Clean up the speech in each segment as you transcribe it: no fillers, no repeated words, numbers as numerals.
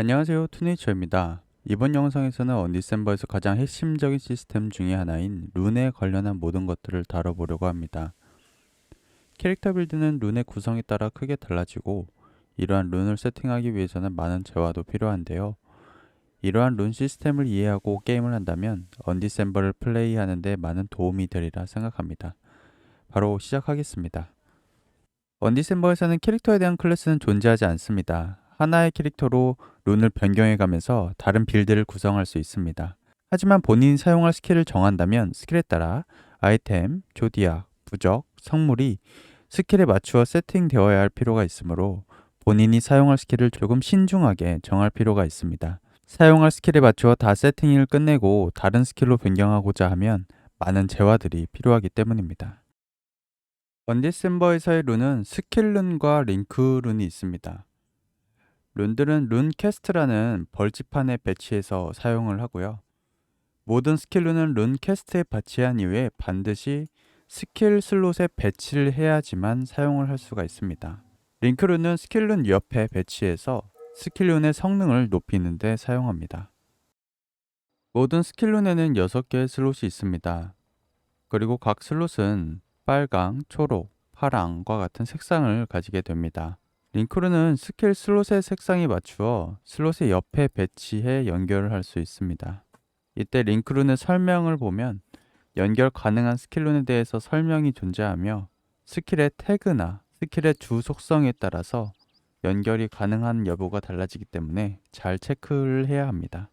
안녕하세요, 투네이처입니다. 이번 영상에서는 언디셈버에서 가장 핵심적인 시스템 중에 하나인 룬에 관련한 모든 것들을 다뤄보려고 합니다. 캐릭터 빌드는 룬의 구성에 따라 크게 달라지고 이러한 룬을 세팅하기 위해서는 많은 재화도 필요한데요. 이러한 룬 시스템을 이해하고 게임을 한다면 언디셈버를 플레이하는 데 많은 도움이 되리라 생각합니다. 바로 시작하겠습니다. 언디셈버에서는 캐릭터에 대한 클래스는 존재하지 않습니다. 하나의 캐릭터로 룬을 변경해가면서 다른 빌드를 구성할 수 있습니다. 하지만 본인이 사용할 스킬을 정한다면 스킬에 따라 아이템, 조디악, 부적, 성물이 스킬에 맞추어 세팅되어야 할 필요가 있으므로 본인이 사용할 스킬을 조금 신중하게 정할 필요가 있습니다. 사용할 스킬에 맞추어 다 세팅을 끝내고 다른 스킬로 변경하고자 하면 많은 재화들이 필요하기 때문입니다. 언디셈버에서의 룬은 스킬 룬과 링크 룬이 있습니다. 룬들은 룬 캐스트라는 벌집판에 배치해서 사용을 하고요. 모든 스킬 룬은 룬 캐스트에 배치한 이후에 반드시 스킬 슬롯에 배치를 해야지만 사용을 할 수가 있습니다. 링크 룬은 스킬 룬 옆에 배치해서 스킬 룬의 성능을 높이는 데 사용합니다. 모든 스킬 룬에는 6개의 슬롯이 있습니다. 그리고 각 슬롯은 빨강, 초록, 파랑과 같은 색상을 가지게 됩니다. 링크루는 스킬 슬롯의 색상에 맞추어 슬롯의 옆에 배치해 연결을 할 수 있습니다. 이때 링크룬의 설명을 보면 연결 가능한 스킬룬에 대해서 설명이 존재하며 스킬의 태그나 스킬의 주 속성에 따라서 연결이 가능한 여부가 달라지기 때문에 잘 체크를 해야 합니다.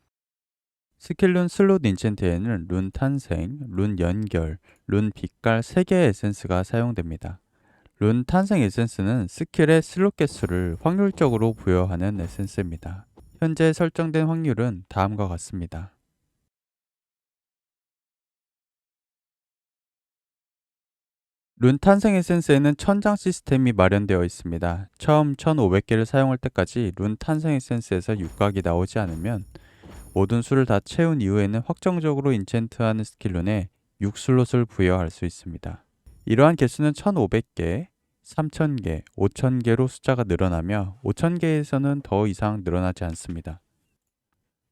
스킬룬 슬롯 인챈트에는 룬 탄생, 룬 연결, 룬 빛깔 3개의 에센스가 사용됩니다. 룬 탄생 에센스는 스킬의 슬롯 개수를 확률적으로 부여하는 에센스입니다. 현재 설정된 확률은 다음과 같습니다. 룬 탄생 에센스에는 천장 시스템이 마련되어 있습니다. 처음 1500개를 사용할 때까지 룬 탄생 에센스에서 육각이 나오지 않으면 모든 수를 다 채운 이후에는 확정적으로 인챈트하는 스킬룬에 6슬롯을 부여할 수 있습니다. 이러한 개수는 1500개, 3000개, 5000개로 숫자가 늘어나며 5000개에서는 더 이상 늘어나지 않습니다.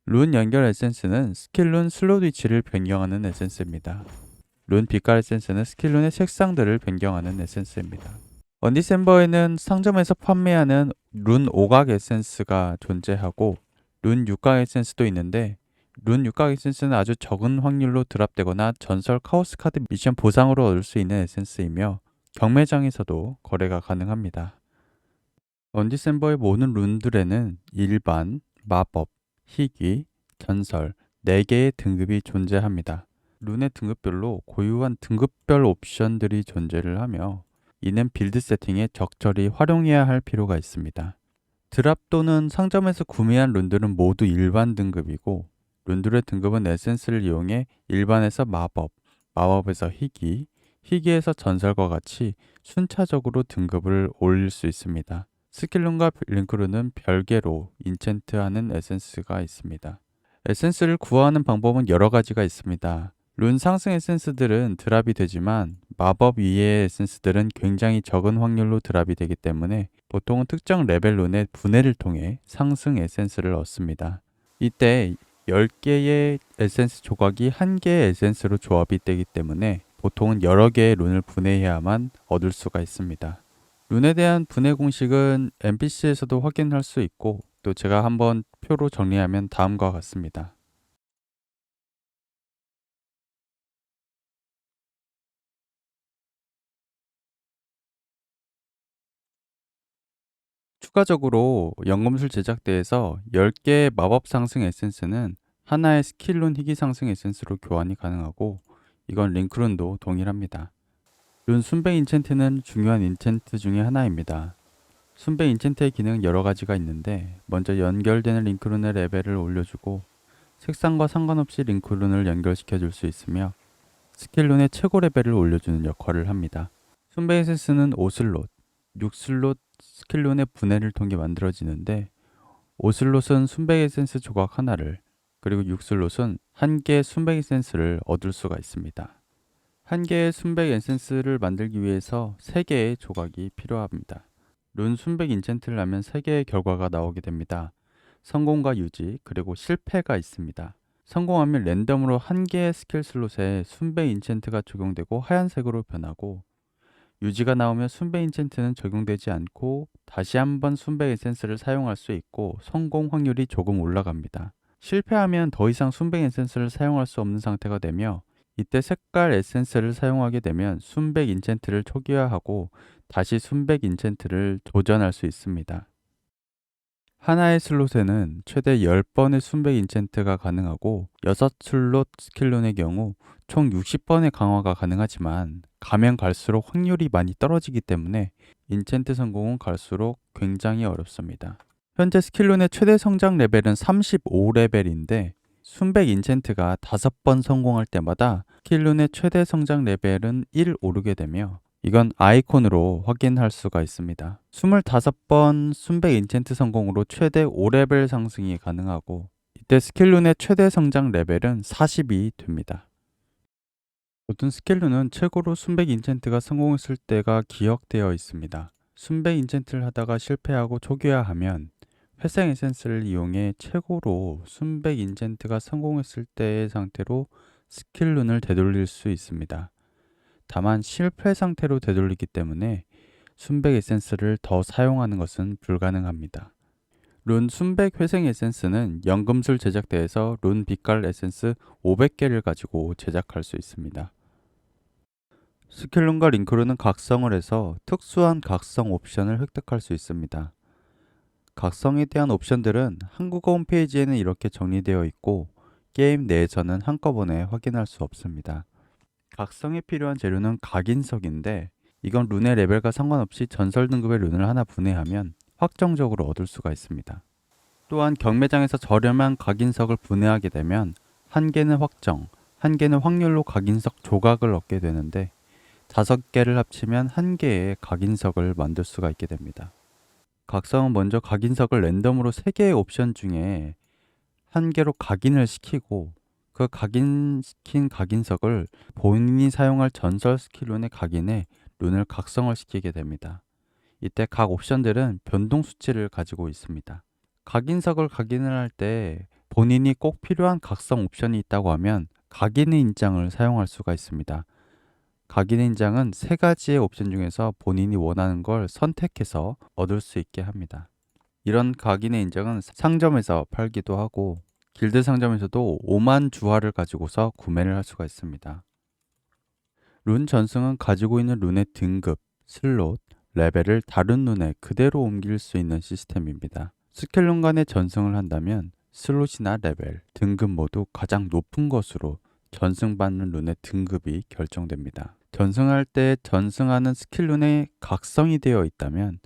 룬 연결 에센스는 스킬룬 슬롯 위치를 변경하는 에센스입니다. 룬 빛깔 에센스는 스킬룬의 색상들을 변경하는 에센스입니다. 언디셈버에는 상점에서 판매하는 룬 오각 에센스가 존재하고 룬 육각 에센스도 있는데 룬 육각 에센스는 아주 적은 확률로 드랍되거나 전설 카오스 카드 미션 보상으로 얻을 수 있는 에센스이며 경매장에서도 거래가 가능합니다. 언디셈버의 모든 룬들에는 일반, 마법, 희귀, 전설 4개의 등급이 존재합니다. 룬의 등급별로 고유한 등급별 옵션들이 존재를 하며 이는 빌드 세팅에 적절히 활용해야 할 필요가 있습니다. 드랍 또는 상점에서 구매한 룬들은 모두 일반 등급이고 룬들의 등급은 에센스를 이용해 일반에서 마법, 마법에서 희귀, 희귀에서 전설과 같이 순차적으로 등급을 올릴 수 있습니다. 스킬룬과 링크룬은 별개로 인챈트하는 에센스가 있습니다. 에센스를 구하는 방법은 여러 가지가 있습니다. 룬 상승 에센스들은 드랍이 되지만 마법 위의 에센스들은 굉장히 적은 확률로 드랍이 되기 때문에 보통은 특정 레벨 룬의 분해를 통해 상승 에센스를 얻습니다. 이때 10개의 에센스 조각이 1개의 에센스로 조합이 되기 때문에 보통은 여러 개의 룬을 분해해야만 얻을 수가 있습니다. 룬에 대한 분해 공식은 NPC에서도 확인할 수 있고 또 제가 한번 표로 정리하면 다음과 같습니다. 추가적으로 연금술 제작대에서 10개의 마법 상승 에센스는 하나의 스킬룬 희귀 상승 에센스로 교환이 가능하고 이건 링크룬도 동일합니다. 룬 순배 인챈트는 중요한 인챈트 중의 하나입니다. 순배 인챈트의 기능은 여러 가지가 있는데 먼저 연결되는 링크룬의 레벨을 올려주고 색상과 상관없이 링크룬을 연결시켜 줄 수 있으며 스킬룬의 최고 레벨을 올려주는 역할을 합니다. 순배 에센스는 5슬롯, 6슬롯 스킬룬의 분해를 통해 만들어지는데 5슬롯은 순백 에센스 조각 하나를 그리고 6슬롯은 한 개의 순백 에센스를 얻을 수가 있습니다. 한 개의 순백 에센스를 만들기 위해서 3개의 조각이 필요합니다. 룬 순백 인챈트를 하면 3개의 결과가 나오게 됩니다. 성공과 유지, 그리고 실패가 있습니다. 성공하면 랜덤으로 한 개의 스킬 슬롯에 순배 인챈트가 적용되고 하얀색으로 변하고, 유지가 나오면 순배 인챈트는 적용되지 않고 다시 한번 순배 에센스를 사용할 수 있고 성공 확률이 조금 올라갑니다. 실패하면 더 이상 순백 에센스를 사용할 수 없는 상태가 되며, 이때 색깔 에센스를 사용하게 되면 순백 인챈트를 초기화하고 다시 순백 인챈트를 도전할 수 있습니다. 하나의 슬롯에는 최대 10번의 순백 인챈트가 가능하고 6슬롯 스킬룬의 경우 총 60번의 강화가 가능하지만 가면 갈수록 확률이 많이 떨어지기 때문에 인챈트 성공은 갈수록 굉장히 어렵습니다. 현재 스킬룬의 최대 성장 레벨은 35레벨인데 순백 인챈트가 5번 성공할 때마다 스킬룬의 최대 성장 레벨은 1 오르게 되며, 이건 아이콘으로 확인할 수가 있습니다. 25번 순백 인챈트 성공으로 최대 5레벨 상승이 가능하고, 이때 스킬룬의 최대 성장 레벨은 40이 됩니다. 모든 스킬룬은 최고로 순백 인챈트가 성공했을 때가 기억되어 있습니다. 순백 인챈트를 하다가 실패하고 초기화하면 회생 에센스를 이용해 최고로 순백 인챈트가 성공했을 때의 상태로 스킬룬을 되돌릴 수 있습니다. 다만 실패 상태로 되돌리기 때문에 순백 에센스를 더 사용하는 것은 불가능합니다. 룬 순백 회생 에센스는 연금술 제작대에서 룬 빛깔 에센스 500개를 가지고 제작할 수 있습니다. 스킬룬과 링크룬은 각성을 해서 특수한 각성 옵션을 획득할 수 있습니다. 각성에 대한 옵션들은 한국어 홈페이지에는 이렇게 정리되어 있고 게임 내에서는 한꺼번에 확인할 수 없습니다. 각성에 필요한 재료는 각인석인데, 이건 룬의 레벨과 상관없이 전설 등급의 룬을 하나 분해하면 확정적으로 얻을 수가 있습니다. 또한 경매장에서 저렴한 각인석을 분해하게 되면 한 개는 확정, 한 개는 확률로 각인석 조각을 얻게 되는데 5개를 합치면 한 개의 각인석을 만들 수가 있게 됩니다. 각성은 먼저 각인석을 랜덤으로 3개의 옵션 중에 한 개로 각인을 시키고, 그 각인시킨 각인석을 본인이 사용할 전설 스킬룬의 각인에 룬을 각성을 시키게 됩니다. 이때 각 옵션들은 변동 수치를 가지고 있습니다. 각인석을 각인을 할 때 본인이 꼭 필요한 각성 옵션이 있다고 하면 각인의 인장을 사용할 수가 있습니다. 각인의 인장은 3가지의 옵션 중에서 본인이 원하는 걸 선택해서 얻을 수 있게 합니다. 이런 각인의 인장은 상점에서 팔기도 하고 길드 상점에서도 5만 주화를 가지고서 구매를 할 수가 있습니다. 룬 전승은 가지고 있는 룬의 등급, 슬롯, 레벨을 다른 룬에 그대로 옮길 수 있는 시스템입니다. 스킬룬 간의 전승을 한다면 슬롯이나 레벨, 등급 모두 가장 높은 것으로 전승받는 룬의 등급이 결정됩니다. 전승할 때 전승하는 스킬룬에 각성이 되어 있다면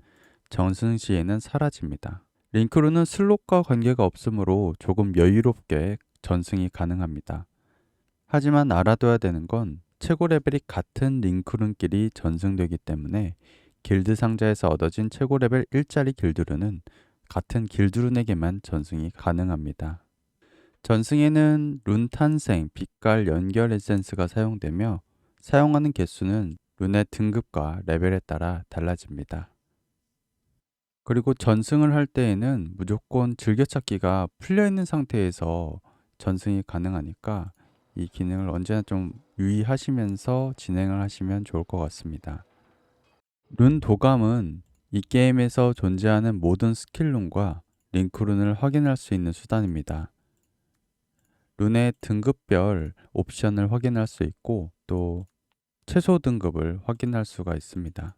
전승 시에는 사라집니다. 링크룬은 슬롯과 관계가 없으므로 조금 여유롭게 전승이 가능합니다. 하지만 알아둬야 되는 건 최고 레벨이 같은 링크룬끼리 전승되기 때문에 길드 상자에서 얻어진 최고 레벨 1짜리 길드룬은 같은 길드룬에게만 전승이 가능합니다. 전승에는 룬 탄생, 빛깔, 연결 에센스가 사용되며 사용하는 개수는 룬의 등급과 레벨에 따라 달라집니다. 그리고 전승을 할 때에는 무조건 즐겨찾기가 풀려있는 상태에서 전승이 가능하니까 이 기능을 언제나 좀 유의하시면서 진행을 하시면 좋을 것 같습니다. 룬 도감은 이 게임에서 존재하는 모든 스킬룬과 링크룬을 확인할 수 있는 수단입니다. 룬의 등급별 옵션을 확인할 수 있고 또 최소 등급을 확인할 수가 있습니다.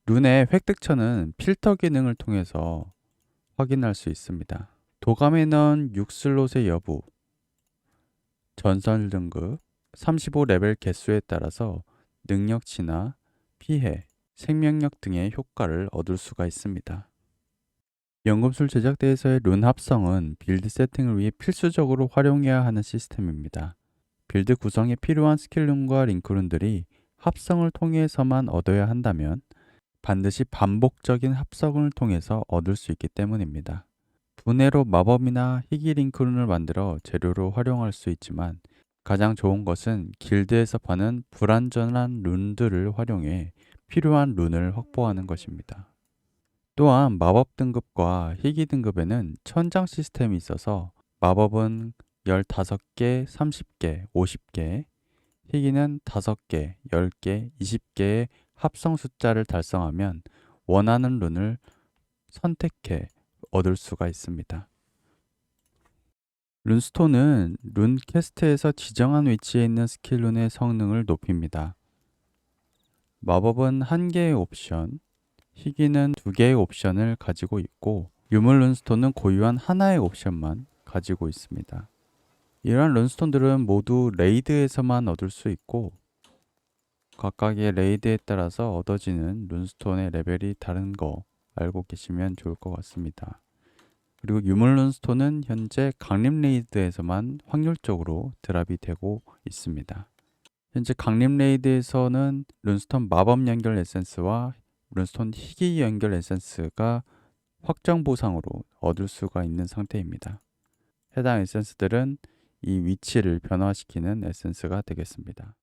룬의 획득처는 필터 기능을 통해서 확인할 수 있습니다. 도감에 넣은 6슬롯의 여부, 전설 등급, 35레벨 개수에 따라서 능력치나 피해, 생명력 등의 효과를 얻을 수가 있습니다. 연금술 제작대에서의 룬 합성은 빌드 세팅을 위해 필수적으로 활용해야 하는 시스템입니다. 빌드 구성에 필요한 스킬룬과 링크룬들이 합성을 통해서만 얻어야 한다면 반드시 반복적인 합성을 통해서 얻을 수 있기 때문입니다. 분해로 마법이나 희귀 링크룬을 만들어 재료로 활용할 수 있지만 가장 좋은 것은 길드에서 파는 불완전한 룬들을 활용해 필요한 룬을 확보하는 것입니다. 또한 마법 등급과 희귀 등급에는 천장 시스템이 있어서 마법은 15개, 30개, 50개, 희귀는 5개, 10개, 20개의 합성 숫자를 달성하면 원하는 룬을 선택해 얻을 수가 있습니다. 룬스톤은 룬 캐스트에서 지정한 위치에 있는 스킬 룬의 성능을 높입니다. 마법은 1개의 옵션, 희귀는 2개의 옵션을 가지고 있고 유물 룬스톤은 고유한 하나의 옵션만 가지고 있습니다. 이러한 룬스톤들은 모두 레이드에서만 얻을 수 있고 각각의 레이드에 따라서 얻어지는 룬스톤의 레벨이 다른 거 알고 계시면 좋을 것 같습니다. 그리고 유물 룬스톤은 현재 강림 레이드에서만 확률적으로 드랍이 되고 있습니다. 현재 강림 레이드에서는 룬스톤 마법 연결 에센스와 룬스톤 희귀 연결 에센스가 확정 보상으로 얻을 수가 있는 상태입니다. 해당 에센스들은 이 위치를 변화시키는 에센스가 되겠습니다.